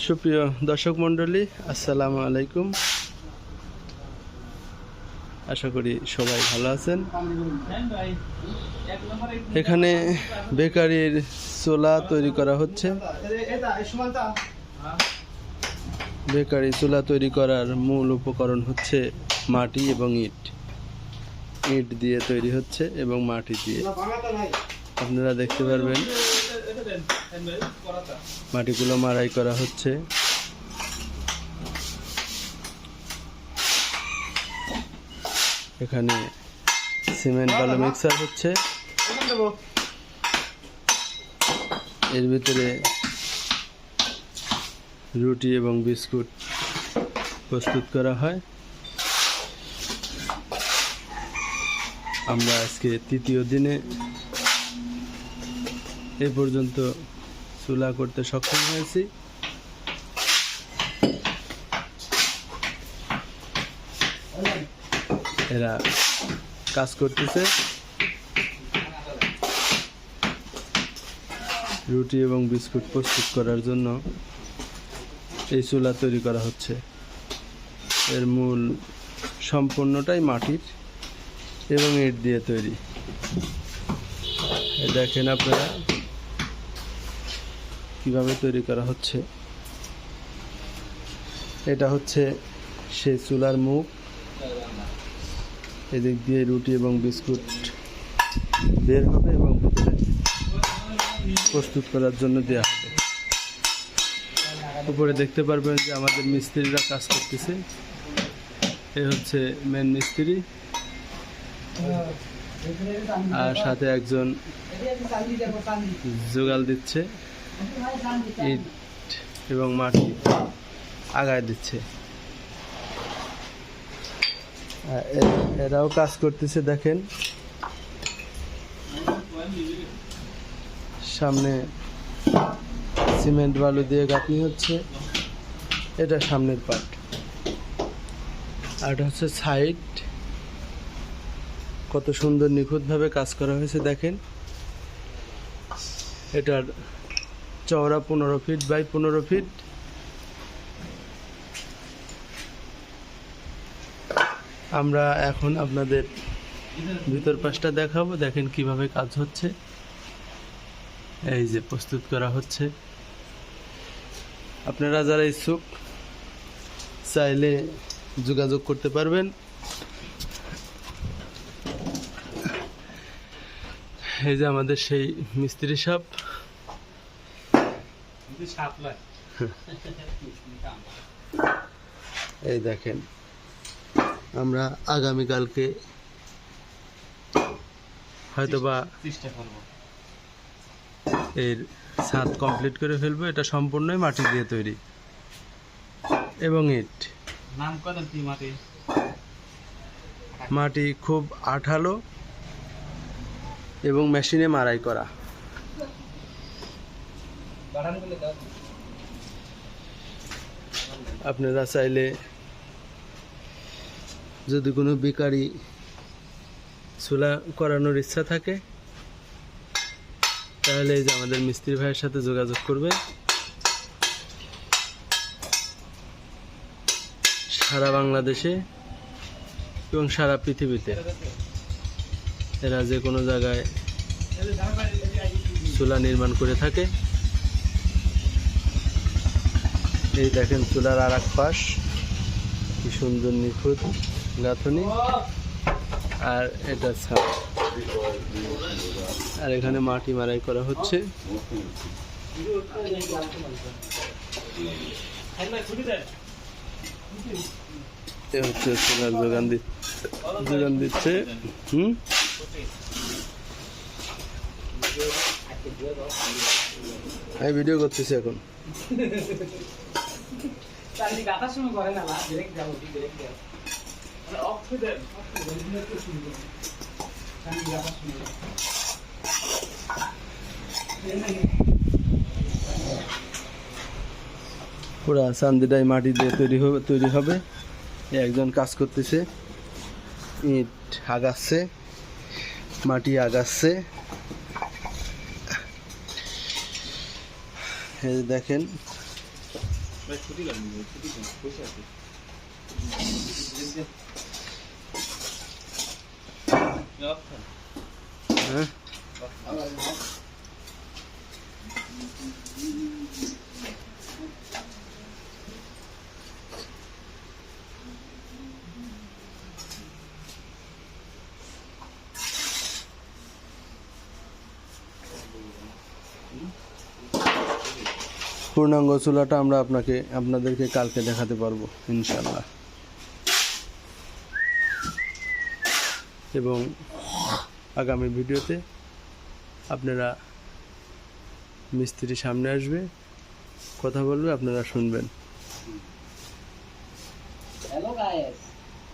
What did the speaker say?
সুপ্রিয় দর্শক মণ্ডলী, আসসালামু আলাইকুম। আশা করি সবাই ভালো আছেন। এখানে বেকারির চুলা তৈরি করা হচ্ছে। বেকারি চুলা তৈরি করার মূল উপকরণ হচ্ছে মাটি এবং ইট। ইট দিয়ে তৈরি হচ্ছে এবং মাটি দিয়ে। আপনারা দেখতে পারবেন মাটিগুলো মাড়াই করা হচ্ছে। এখানে সিমেন্ট বালু মিক্সার হচ্ছে। এর ভিতরে রুটি এবং বিস্কুট প্রস্তুত করা হয়। আমরা আজকে তৃতীয় দিনে এ পর্যন্ত চুলা করতে সক্ষম হয়েছি। এরা কাজ করতেছে। রুটি এবং বিস্কুট প্রস্তুত করার জন্য এই চুলা তৈরি করা হচ্ছে। এর মূল সম্পূর্ণটাই মাটির এবং ইট দিয়ে তৈরি। দেখেন আপনারা কিভাবে তৈরি করা হচ্ছে। এটা হচ্ছে সেই চুলার মুখ। এদিক দিয়ে রুটি এবং বিস্কুট বের হবে এবং ভিতরে প্রস্তুত করার জন্য দেওয়া হবে। উপরে দেখতে পারবেন যে আমাদের মিস্ত্রিরা কাজ করতেছে। এ হচ্ছে মেন মিস্ত্রি, আর সাথে একজন জোগাল দিচ্ছে, ইট এবং মাটি আগায় দিচ্ছে। এরাও কাজ করতেছে। দেখেন সামনে সিমেন্ট বালু দিয়ে গাঁথনি হচ্ছে। এটা সামনের পার্ট, আর এটা হচ্ছে সাইড। কত সুন্দর নিখুঁতভাবে কাজ করা হয়েছে দেখেন। এটার চওড়া 15 ফিট বাই 15 ফিট। আমরা এখন আপনাদের ভিতর পাশটা দেখাবো। দেখেন কিভাবে কাজ হচ্ছে। এই যে প্রস্তুত করা হচ্ছে। আপনারা যারা ইচ্ছুক চাইলে যোগাযোগ করতে পারবেন। এই যে আমাদের সেই মিস্ত্রি সাহেব। এই দেখেন আমরা আগামীকালকে হয়তোবা এর ছাদ কমপ্লিট করে ফেলবো। এটা সম্পূর্ণই মাটি দিয়ে তৈরি এবং ইট। মাটি খুব আঠালো এবং মেশিনে মাড়াই করা। আপনারা চাইলে যদি কোনো বেকারি চুলা করানোর ইচ্ছা থাকে তাহলে এই যে আমাদের মিস্ত্রি ভাইয়ের সাথে যোগাযোগ করবে। সারা বাংলাদেশে এবং সারা পৃথিবীতে এরা যে কোনো জায়গায় চুলা নির্মাণ করে থাকে। এই দেখেন চুলার আর এক পাশ কি সুন্দর নিখুঁত গাঁথনি। আর এটা ছাদ, আর এখানে মাটি মাড়াই করা হচ্ছে। হচ্ছে চুলার যোগান দিচ্ছে। আমি ভিডিও করতেছি এখন। পুরা চান্দিটাই মাটি দিয়ে তৈরি হবে। একজন কাজ করতেছে, ইট আগাচ্ছে, মাটি আগাচ্ছে। এই দেখেন হ্যাঁ পূর্ণাঙ্গ চুলাটা আমরা আপনাদেরকে কালকে দেখাতে পারবো ইনশাল্লাহ। এবং আগামী ভিডিওতে আপনারা মিস্ত্রি সামনে আসবে, কথা বলবে, আপনারা শুনবেন।